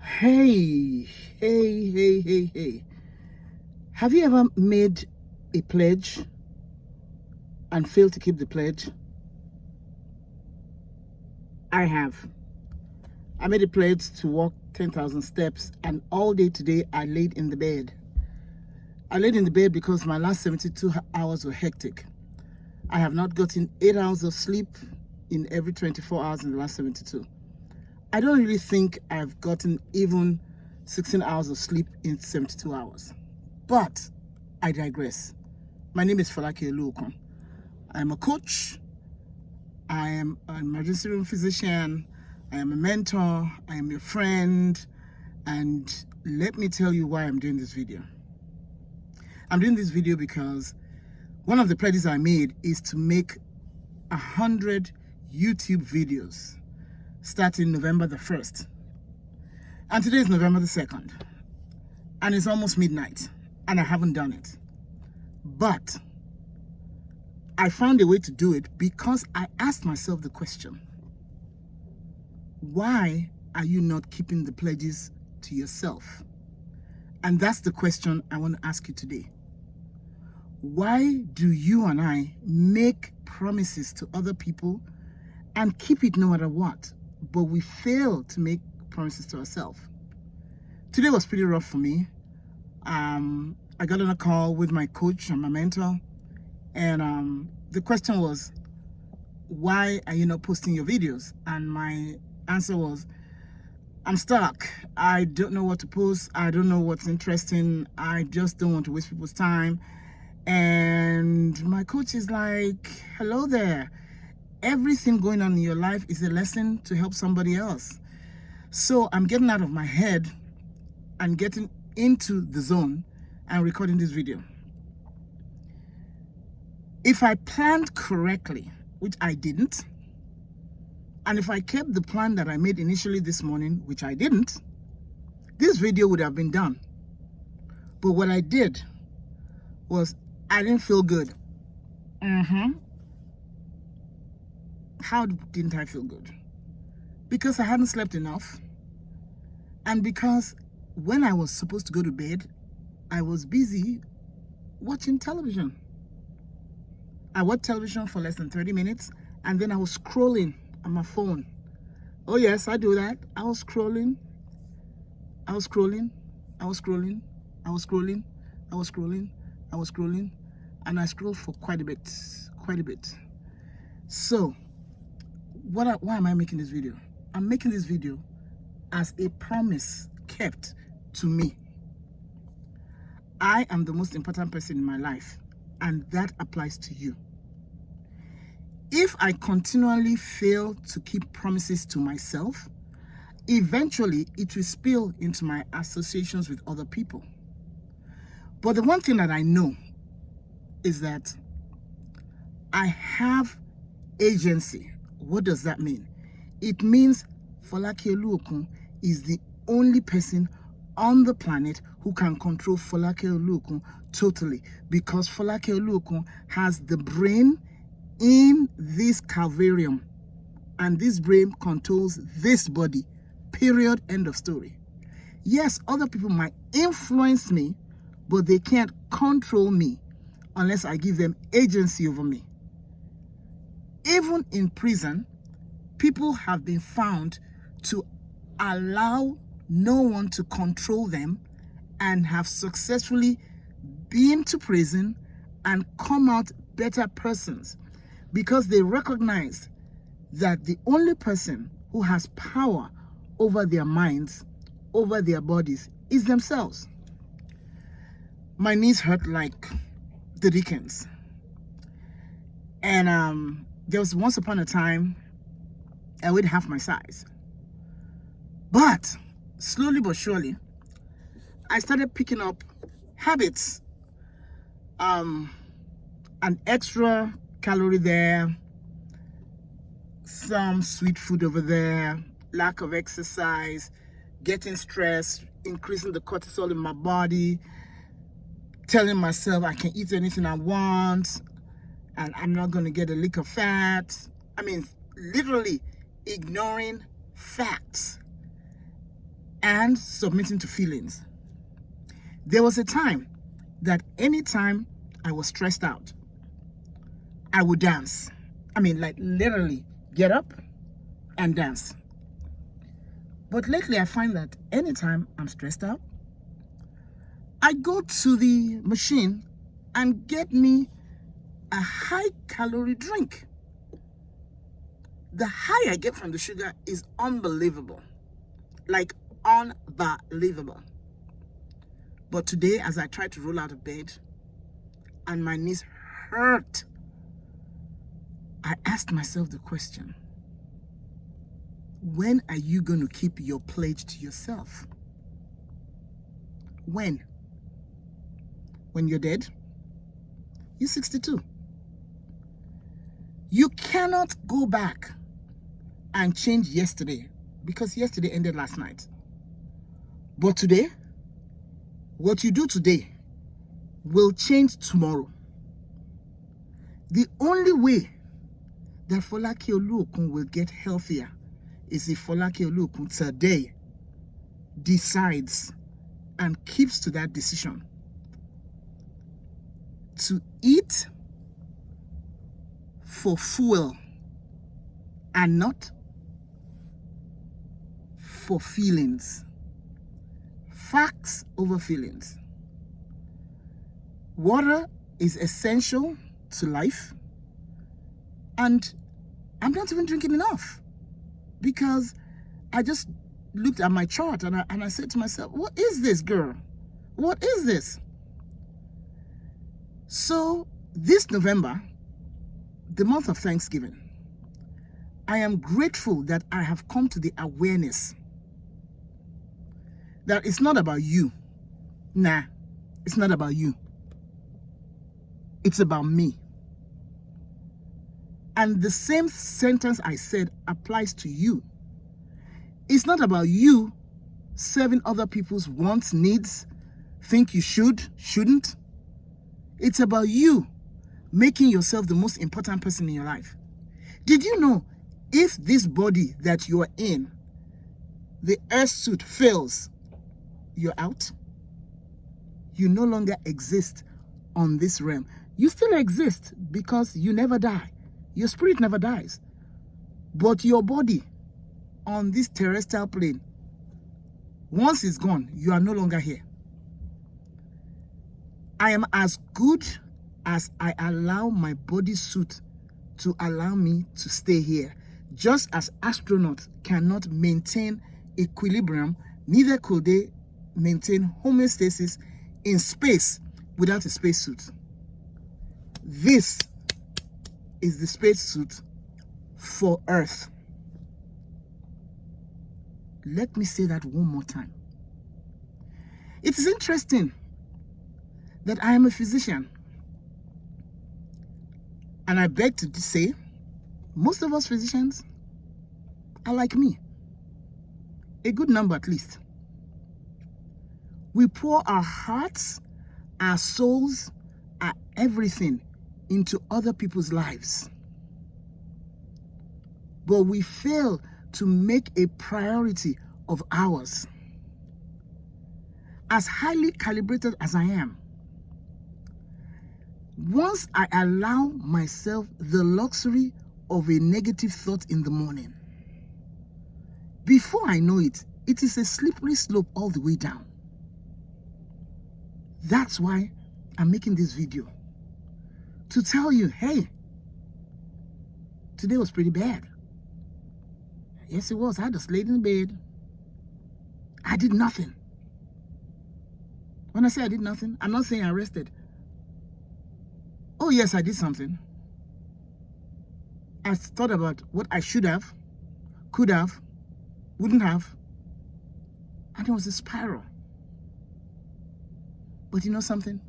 Hey, hey. Have you ever made a pledge and failed to keep the pledge? I have. I made a pledge to walk 10,000 steps, and all day today I laid in the bed. I laid in the bed because my last 72 hours were hectic. I have not gotten 8 hours of sleep in every 24 hours in the last 72. I don't really think I've gotten even 16 hours of sleep in 72 hours. But I digress. My name is Falake Oluokun. I'm a coach. I am an emergency room physician. I am a mentor. I am your friend. And let me tell you why I'm doing this video. I'm doing this video because one of the pledges I made is to make 100 YouTube videos starting November the 1st. And today is November the 2nd. And it's almost midnight. And I haven't done it. But I found a way to do it because I asked myself the question, why are you not keeping the pledges to yourself? And that's the question I want to ask you today. Why do you and I make promises to other people and keep it no matter what, but we fail to make promises to ourselves? Today was pretty rough for me. I got on a call with my coach and my mentor, and the question was, why are you not posting your videos? And my answer was, I'm stuck. I don't know what to post. I don't know what's interesting. I just don't want to waste people's time. And my coach is like, hello there. Everything going on in your life is a lesson to help somebody else. So I'm getting out of my head and getting into the zone and recording this video. If I planned correctly, which I didn't, and if I kept the plan that I made initially this morning, which I didn't, this video would have been done. But what I did was I didn't feel good. How didn't I feel good? Because I hadn't slept enough. And because when I was supposed to go to bed, I was busy watching television. I watched television for less than 30 minutes, and then I was scrolling on my phone. Oh yes, I do that. I was scrolling, and I scrolled for quite a bit. So, why am I making this video? I'm making this video as a promise kept to me. I am the most important person in my life, and that applies to you. If I continually fail to keep promises to myself, eventually it will spill into my associations with other people. But the one thing that I know is that I have agency. What does that mean? It means Falake Oluokun is the only person on the planet who can control Falake Oluokun totally, because Falake Oluokun has the brain in this calvarium, and this brain controls this body, period, end of story. Yes, other people might influence me, but they can't control me unless I give them agency over me. Even in prison, people have been found to allow no one to control them and have successfully been to prison and come out better persons, because they recognize that the only person who has power over their minds, over their bodies, is themselves. My knees hurt like the Dickens. And there was once upon a time I weighed half my size. But slowly but surely, I started picking up habits. An extra calorie there, some sweet food over there, lack of exercise, getting stressed, increasing the cortisol in my body, telling myself I can eat anything I want and I'm not going to get a lick of fat. I mean, literally ignoring facts. and submitting to feelings. There was a time that anytime I was stressed out, I would dance. I mean, like literally get up and dance. But lately I find that anytime I'm stressed out, I go to the machine and get me a high-calorie drink. The high I get from the sugar is unbelievable. Like, unbelievable. But today, as I tried to roll out of bed and my knees hurt, I asked myself the question, when are you going to keep your pledge to yourself? When? When you're dead? You're 62. You cannot go back and change yesterday because yesterday ended last night. But today, what you do today will change tomorrow. The only way that Folake Oluokun will get healthier is if Folake Oluokun today decides and keeps to that decision to eat for fuel and not for feelings. Facts over feelings. Water is essential to life, and I'm not even drinking enough because I just looked at my chart and I said to myself, what is this, girl? What is this? So this November, the month of Thanksgiving, I am grateful that I have come to the awareness that it's not about you. Nah, it's not about you. It's about me. And the same sentence I said applies to you. It's not about you serving other people's wants, needs, think you should, shouldn't. It's about you making yourself the most important person in your life. Did you know if this body that you are in, the earth suit fails, you're out? You no longer exist on this realm. You still exist because you never die. Your spirit never dies. But your body on this terrestrial plane, once it's gone, you are no longer here. I am as good as I allow my body suit to allow me to stay here. Just as astronauts cannot maintain equilibrium, neither could they maintain homeostasis in space without a spacesuit. This is the spacesuit for Earth. Let me say that one more time. It is interesting that I am a physician. And I beg to say, most of us physicians are like me. A good number at least. We pour our hearts, our souls, our everything into other people's lives. But we fail to make a priority of ours. As highly calibrated as I am, once I allow myself the luxury of a negative thought in the morning, before I know it, it is a slippery slope all the way down. That's why I'm making this video. To tell you, hey, today was pretty bad. Yes, it was. I just laid in bed. I did nothing. When I say I did nothing, I'm not saying I rested. Oh, yes, I did something. I thought about what I should have, could have, wouldn't have. And it was a spiral. But you know something?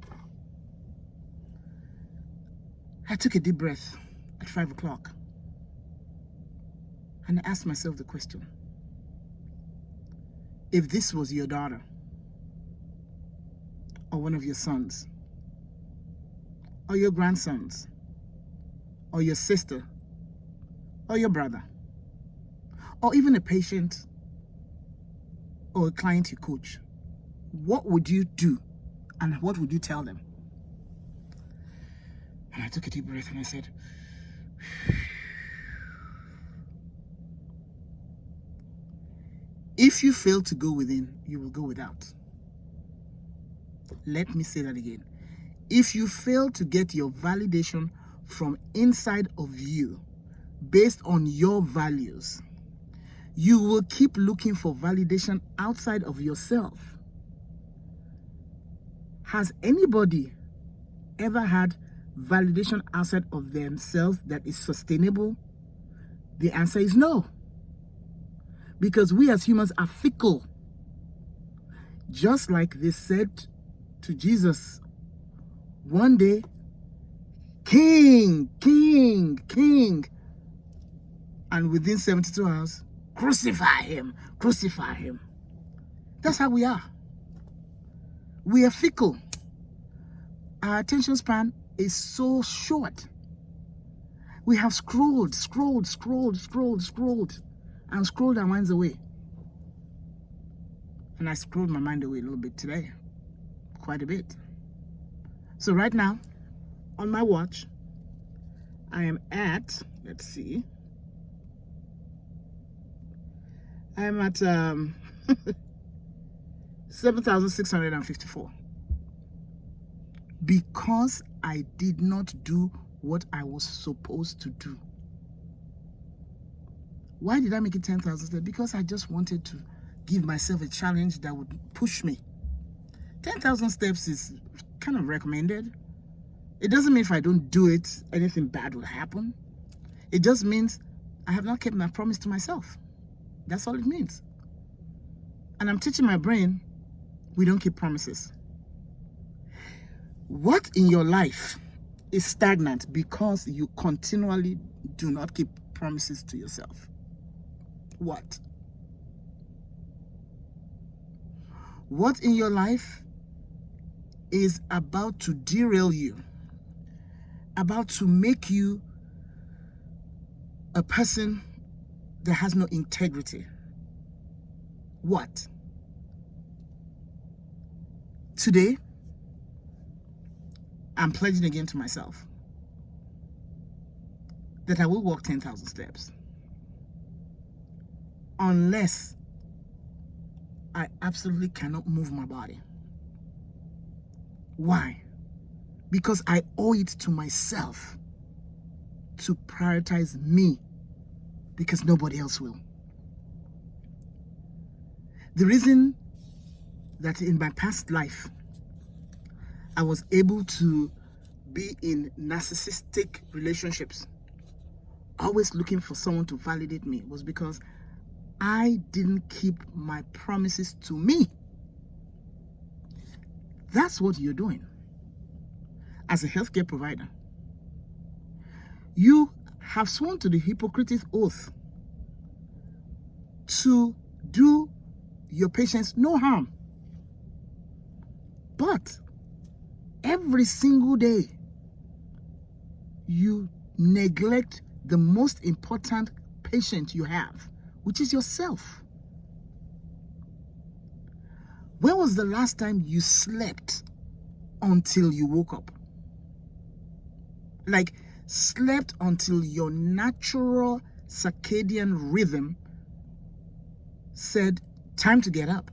I took a deep breath at 5 o'clock. And I asked myself the question, if this was your daughter, or one of your sons, or your grandsons, or your sister, or your brother, or even a patient or a client you coach, what would you do and what would you tell them? And I took a deep breath and I said, if you fail to go within, you will go without. Let me say that again. If you fail to get your validation from inside of you based on your values, you will keep looking for validation outside of yourself. Has anybody ever had validation outside of themselves that is sustainable? The answer is no. Because we as humans are fickle. Just like they said to Jesus, one day, King, King, King. And within 72 hours, crucify him, crucify him. That's how we are. We are fickle. Our attention span is so short. We have scrolled and scrolled our minds away. And I scrolled my mind away a little bit today. Quite a bit. So right now, on my watch, I am at, let's see, I am at 7,654. Because I did not do what I was supposed to do. Why did I make it 10,000 steps? Because I just wanted to give myself a challenge that would push me. 10,000 steps is kind of recommended. It doesn't mean if I don't do it, anything bad will happen. It just means I have not kept my promise to myself. That's all it means. And I'm teaching my brain, we don't keep promises. What in your life is stagnant because you continually do not keep promises to yourself? What? What in your life is about to derail you, about to make you a person that has no integrity? What? Today, I'm pledging again to myself that I will walk 10,000 steps unless I absolutely cannot move my body. Why? Because I owe it to myself to prioritize me, because nobody else will. The reason that in my past life I was able to be in narcissistic relationships, always looking for someone to validate me, was because I didn't keep my promises to me. That's what you're doing as a healthcare provider. You have sworn to the Hippocratic oath to do your patients no harm. But every single day, you neglect the most important patient you have, which is yourself. When was the last time you slept until you woke up? Like, slept until your natural circadian rhythm said, time to get up.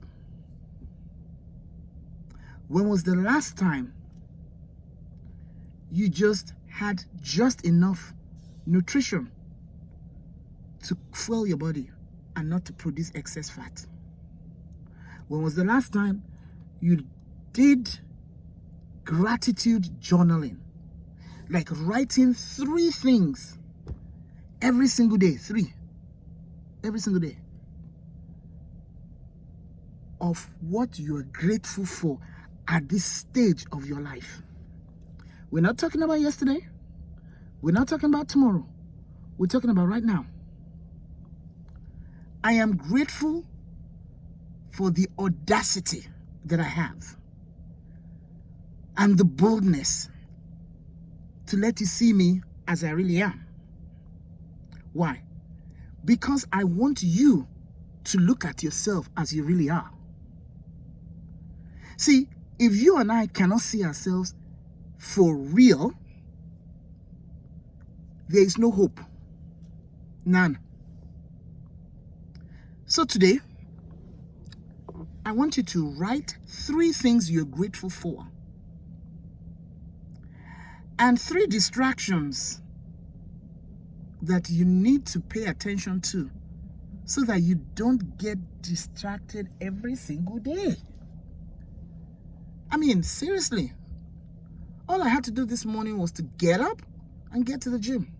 When was the last time you just had just enough nutrition to fuel your body and not to produce excess fat? When was the last time you did gratitude journaling? Like writing 3 things every single day, 3, every single day, of what you are grateful for at this stage of your life. We're not talking about yesterday. We're not talking about tomorrow. We're talking about right now. I am grateful for the audacity that I have and the boldness to let you see me as I really am. Why? Because I want you to look at yourself as you really are. See, if you and I cannot see ourselves for real, there is no hope. None. So today, I want you to write 3 things you're grateful for and 3 distractions that you need to pay attention to so that you don't get distracted every single day. I mean, seriously, all I had to do this morning was to get up and get to the gym.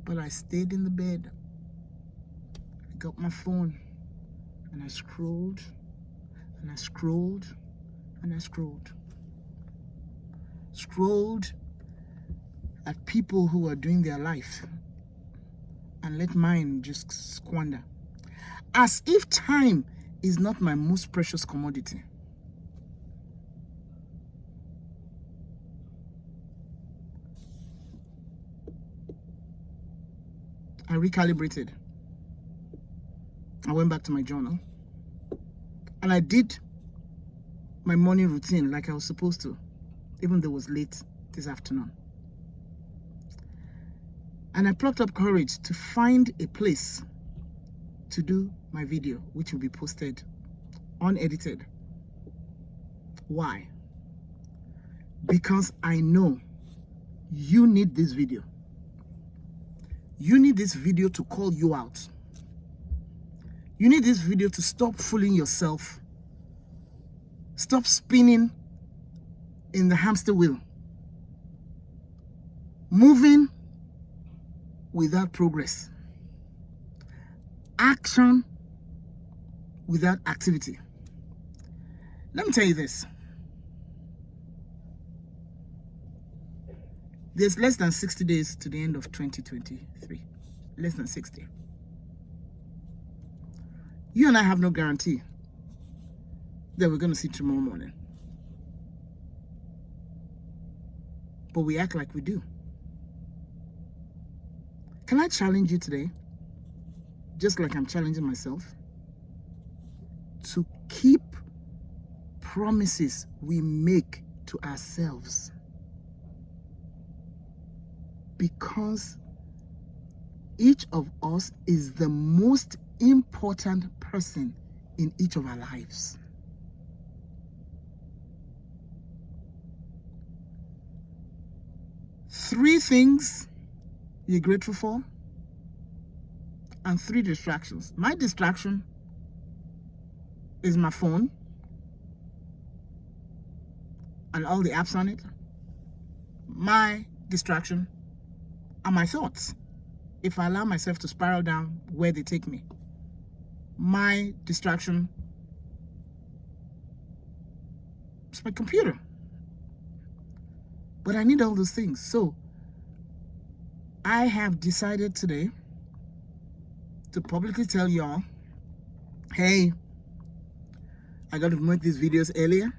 But I stayed in the bed. I got my phone and I scrolled and I scrolled and I scrolled. Scrolled at people who are doing their life and let mine just squander. As if time is not my most precious commodity. I recalibrated. I went back to my journal and I did my morning routine like I was supposed to, even though it was late this afternoon. And I plucked up courage to find a place to do my video, which will be posted unedited. Why? Because I know you need this video. You need this video to call you out. You need this video to stop fooling yourself. Stop spinning in the hamster wheel. Moving without progress. Action without activity. Let me tell you this. There's less than 60 days to the end of 2023. Less than 60. You and I have no guarantee that we're going to see tomorrow morning. But we act like we do. Can I challenge you today, just like I'm challenging myself, to keep promises we make to ourselves? Because each of us is the most important person in each of our lives. Three things you're grateful for and 3 distractions. My distraction is my phone and all the apps on it. My distraction are my thoughts, if I allow myself to spiral down where they take me. My distraction is my computer. But I need all those things. So I have decided today to publicly tell y'all, hey, I got to make these videos earlier,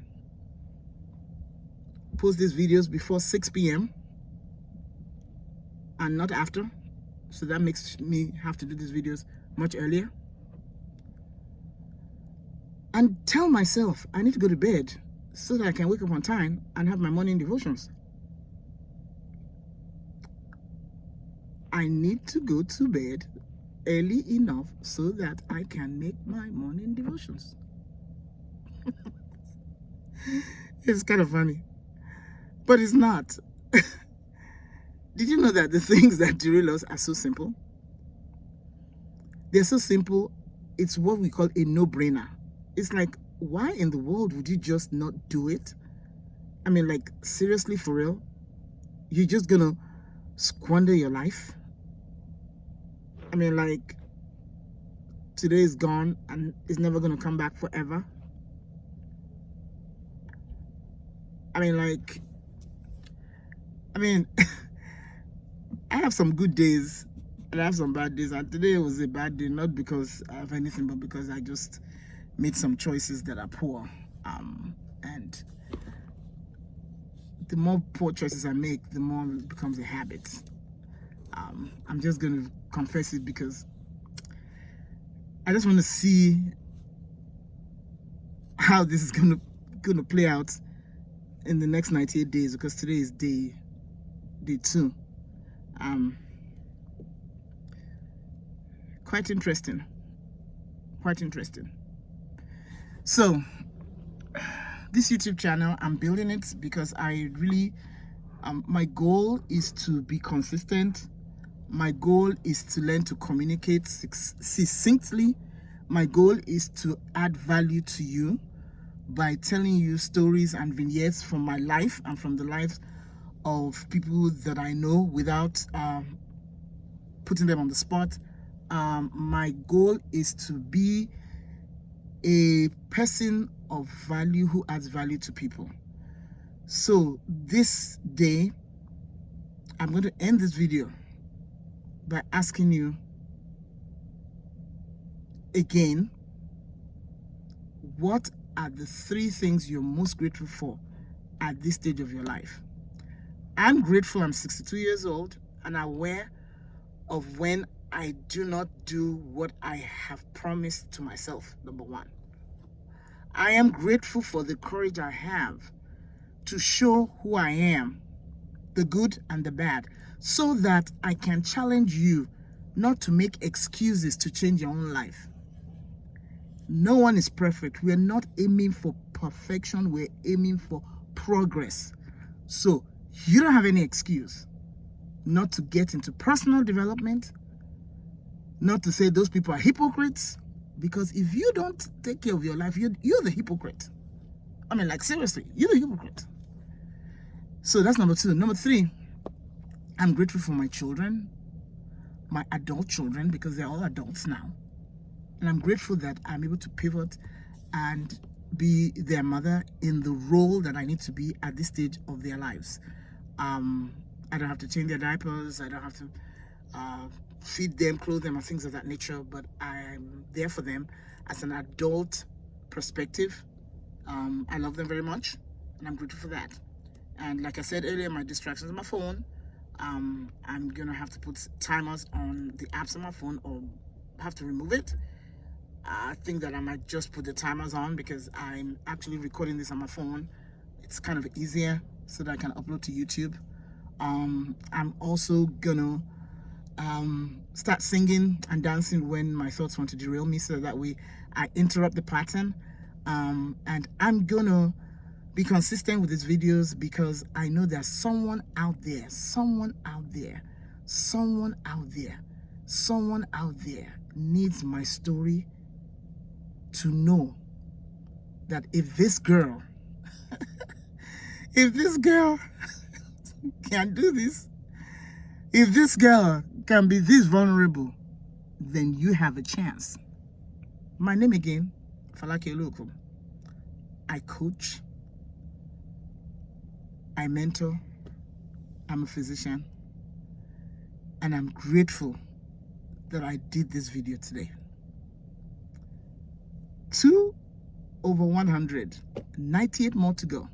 post these videos before 6 p.m. and not after. So that makes me have to do these videos much earlier. And tell myself I need to go to bed so that I can wake up on time and have my morning devotions. I need to go to bed early enough so that I can make my morning devotions. It's kind of funny, but it's not. Did you know that the things that derail us are so simple? They're so simple, it's what we call a no-brainer. It's like, why in the world would you just not do it? I mean, like, seriously, for real? You're just gonna squander your life? I mean, like, today is gone and it's never gonna come back forever. I mean, I have some good days and I have some bad days, and today was a bad day, not because of anything, but because I just made some choices that are poor. And the more poor choices I make, the more it becomes a habit. I'm just going to confess it because I just want to see how this is going to play out in the next 98 days, because today is day 2. Quite interesting. So this YouTube channel, I'm building it because I really my goal is to be consistent. My goal is to learn to communicate succinctly. My goal is to add value to you by telling you stories and vignettes from my life and from the lives of people that I know without putting them on the spot. My goal is to be a person of value who adds value to people. So this day, I'm going to end this video by asking you again, what are the 3 things you're most grateful for at this stage of your life? I'm grateful I'm 62 years old and aware of when I do not do what I have promised to myself, number 1. I am grateful for the courage I have to show who I am, the good and the bad, so that I can challenge you not to make excuses to change your own life. No one is perfect. We're not aiming for perfection. We're aiming for progress. So you don't have any excuse not to get into personal development, not to say those people are hypocrites, because if you don't take care of your life, you're the hypocrite. I mean, like, seriously, you're the hypocrite. So that's number 2. Number 3, I'm grateful for my children, my adult children, because they're all adults now. And I'm grateful that I'm able to pivot and be their mother in the role that I need to be at this stage of their lives. I don't have to change their diapers. I don't have to feed them, clothe them, and things of that nature. But I'm there for them as an adult perspective. I love them very much, and I'm grateful for that. And like I said earlier, my distractions on my phone. I'm going to have to put timers on the apps on my phone, or have to remove it. I think that I might just put the timers on because I'm actually recording this on my phone. It's kind of easier so that I can upload to YouTube. I'm also gonna start singing and dancing when my thoughts want to derail me, so that way I interrupt the pattern. And I'm gonna be consistent with these videos because I know there's someone out there needs my story to know that if this girl can do this, if this girl can be this vulnerable, then you have a chance. My name again, Falake Oluokun. I coach, I mentor, I'm a physician, and I'm grateful that I did this video today. 2 over 100, 98 more to go.